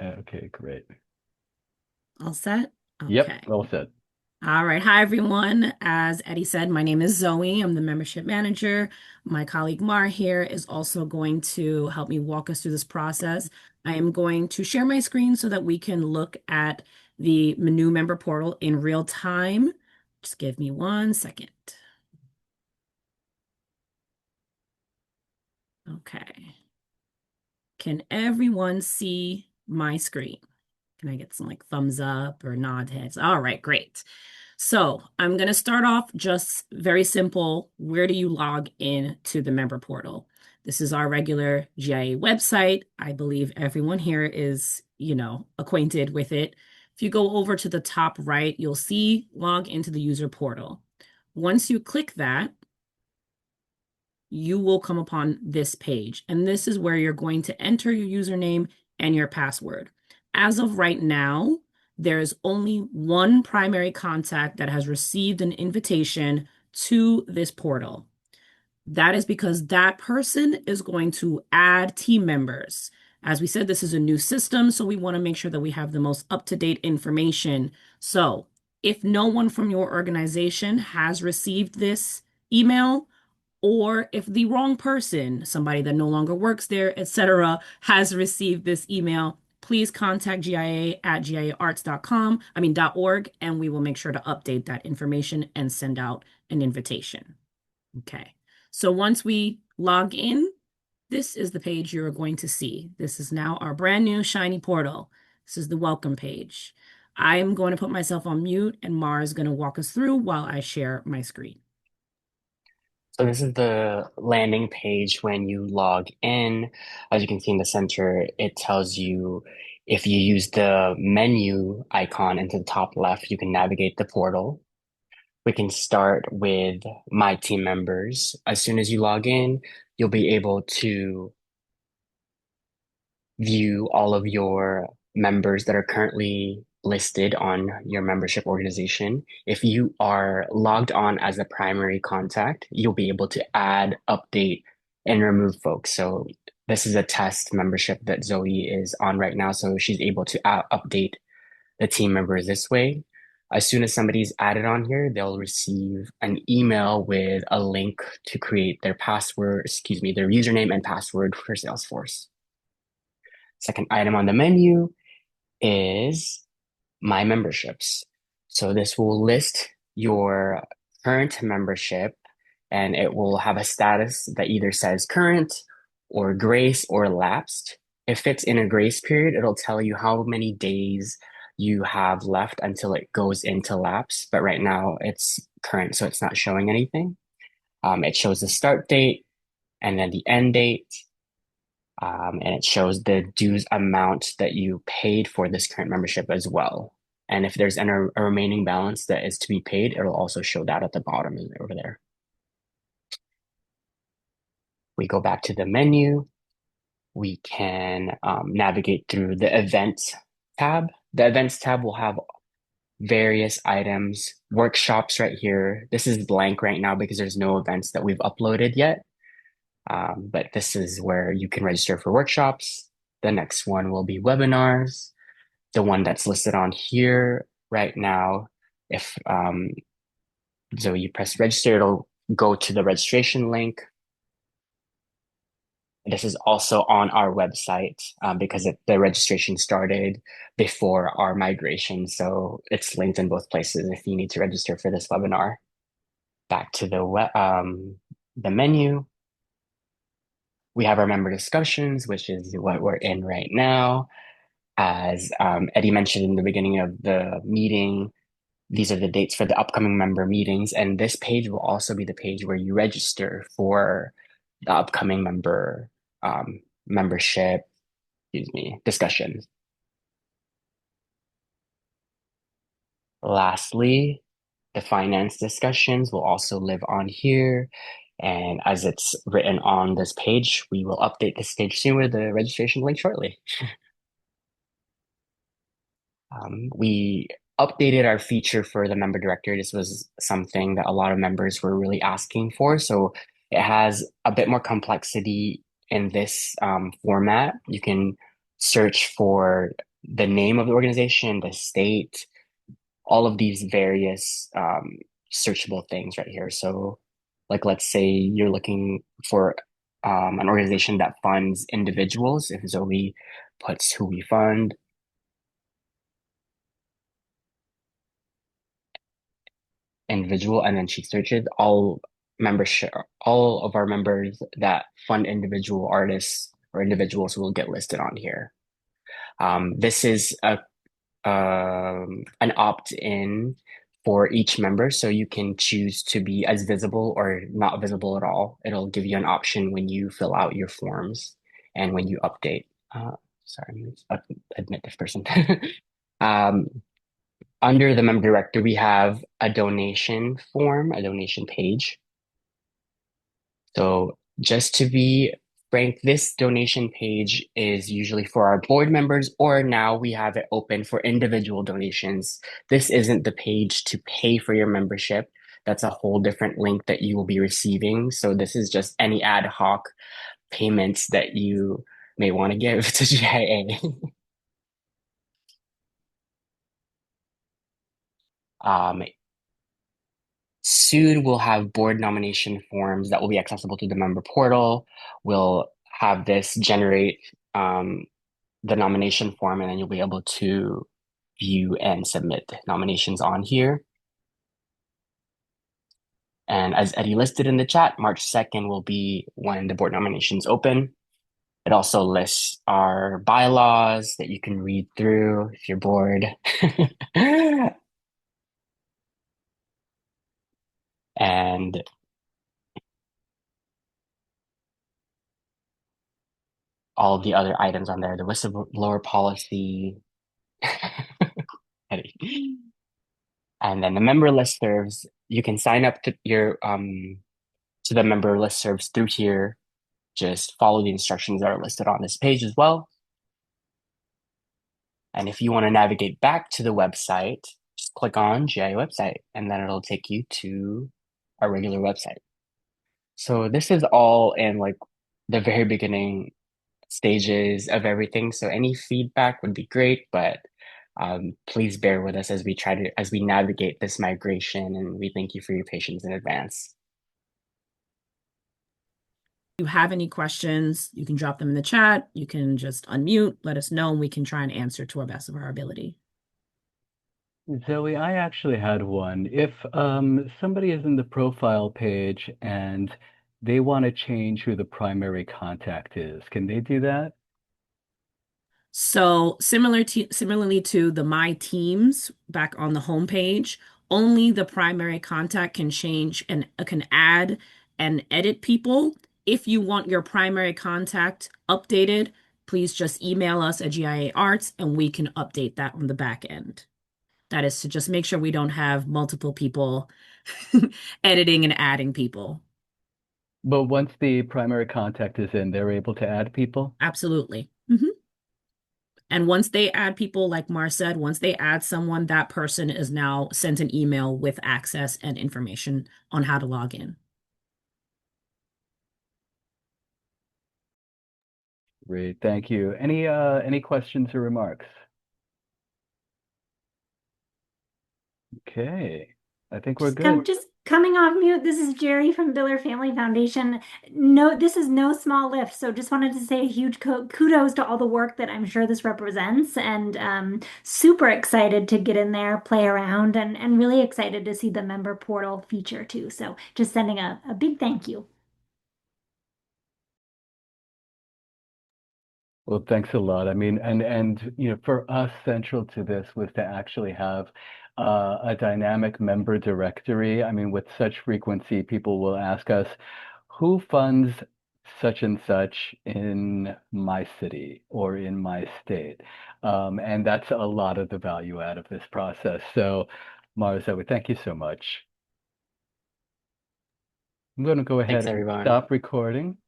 Okay, great. All set? Yep, Okay. well said. All right. Hi, everyone. As Eddie said, my name is Zoe. I'm the membership manager. My colleague Mar here is also going to help me walk us through this process. I am going to share my screen so that we can look at the new member portal in real time. Just give me 1 second. Okay. Can everyone see my screen? Can I get some like thumbs up or nod heads? All right, great. So I'm going to start off just very simple. Where do you log in to the member portal? This is our regular GIA website. I believe everyone here is, acquainted with it. If you go over to the top right, you'll see log into the user portal. Once you click that, you will come upon this page. And this is where you're going to enter your username and your password. As of right now, there is only one primary contact that has received an invitation to this portal. That is because that person is going to add team members. As we said, this is a new system, so we want to make sure that we have the most up-to-date information. So if no one from your organization has received this email, or if the wrong person, somebody that no longer works there, etc., has received this email, please contact GIA at giaarts.com, .org, and we will make sure to update that information and send out an invitation. Okay. So once we log in, this is the page you're going to see. This is now our brand new shiny portal. This is the welcome page. I'm going to put myself on mute and Mara is going to walk us through while I share my screen. So this is the landing page when you log in. As you can see in the center, it tells you if you use the menu icon into the top left, you can navigate the portal. We can start with My Team Members. As soon as you log in, you'll be able to view all of your members that are currently listed on your membership organization. If you are logged on as a primary contact, you'll be able to add, update, and remove folks. So this is a test membership that Zoe is on right now. So she's able to update the team members this way. As soon as somebody's added on here, they'll receive an email with a link to create their password, excuse me, their username and password for Salesforce. Second item on the menu is My Memberships. So this will list your current membership and it will have a status that either says current or grace or lapsed. If it's in a grace period, it'll tell you how many days you have left until it goes into lapse. But right now it's current, so it's not showing anything. It shows the start date and then the end date, and it shows the dues amount that you paid for this current membership as well. And if there's a remaining balance that is to be paid, it'll also show that at the bottom over there. We go back to the menu. We can navigate through the events tab. The events tab will have various items, workshops right here. This is blank right now because there's no events that we've uploaded yet. But this is where you can register for workshops. The next one will be webinars. The one that's listed on here right now, if so you press register, it'll go to the registration link. This is also on our website because the registration started before our migration. So it's linked in both places if you need to register for this webinar. Back to the menu. We have our member discussions, which is what we're in right now. As Eddie mentioned in the beginning of the meeting, these are the dates for the upcoming member meetings. And this page will also be the page where you register for the upcoming membership, excuse me, discussions. Lastly, the finance discussions will also live on here. And as it's written on this page, we will update this page soon with the registration link shortly. We updated our feature for the member director. This was something that a lot of members were really asking for. So it has a bit more complexity in this format. You can search for the name of the organization, the state, all of these various searchable things right here. So, like, let's say you're looking for an organization that funds individuals. If Zoe puts who we fund, individual, and then she searches membership, all of our members that fund individual artists or individuals will get listed on here. This is an opt-in for each member, so you can choose to be as visible or not visible at all. It'll give you an option when you fill out your forms and when you update. Sorry, I'm gonna admit this person. Um, Under the member director, we have a donation form, a donation page. So just to be frank, this donation page is usually for our board members, or now we have it open for individual donations. This isn't the page to pay for your membership. That's a whole different link that you will be receiving. So this is just any ad hoc payments that you may want to give to GIA. Um, Soon we'll have board nomination forms that will be accessible to the member portal. We'll have this generate the nomination form, and then you'll be able to view and submit nominations on here. And as Eddie listed in the chat, March 2nd will be when the board nominations open. It also lists our bylaws that you can read through if you're bored. And all of the other items on there, the whistleblower policy. Eddie. And then the member list serves, you can sign up to the member list serves through here. Just follow the instructions that are listed on this page as well. And if you want to navigate back to the website, just click on GI website and then it'll take you to our regular website. So this is all in like the very beginning stages of everything. So any feedback would be great, but please bear with us as we navigate this migration, and we thank you for your patience in advance. If you have any questions, you can drop them in the chat. You can just unmute, let us know, and we can try and answer to our best of our ability. Zoe, I actually had one. If somebody is in the profile page and they want to change who the primary contact is, can they do that? So similarly to the My Teams back on the homepage, only the primary contact can change and can add and edit people. If you want your primary contact updated, please just email us at GIA Arts and we can update that on the back end. That is to just make sure we don't have multiple people editing and adding people. But once the primary contact is in, they're able to add people? Absolutely. And once they add people, like Mar said, once they add someone, that person is now sent an email with access and information on how to log in. Great, thank you. Any questions or remarks? Okay, I think we're good. Just coming off mute. This is Jerry from Biller Family Foundation. No, this is no small lift. So just wanted to say a huge kudos to all the work that I'm sure this represents, and super excited to get in there, play around, and really excited to see the member portal feature too. So just sending a big thank you. Well, thanks a lot. I mean, and for us, central to this was to actually have a dynamic member directory. I mean, with such frequency, people will ask us, who funds such and such in my city or in my state? And that's a lot of the value out of this process. So, Marza, we thank you so much. I'm going to go ahead Thanks, and everyone. stop recording.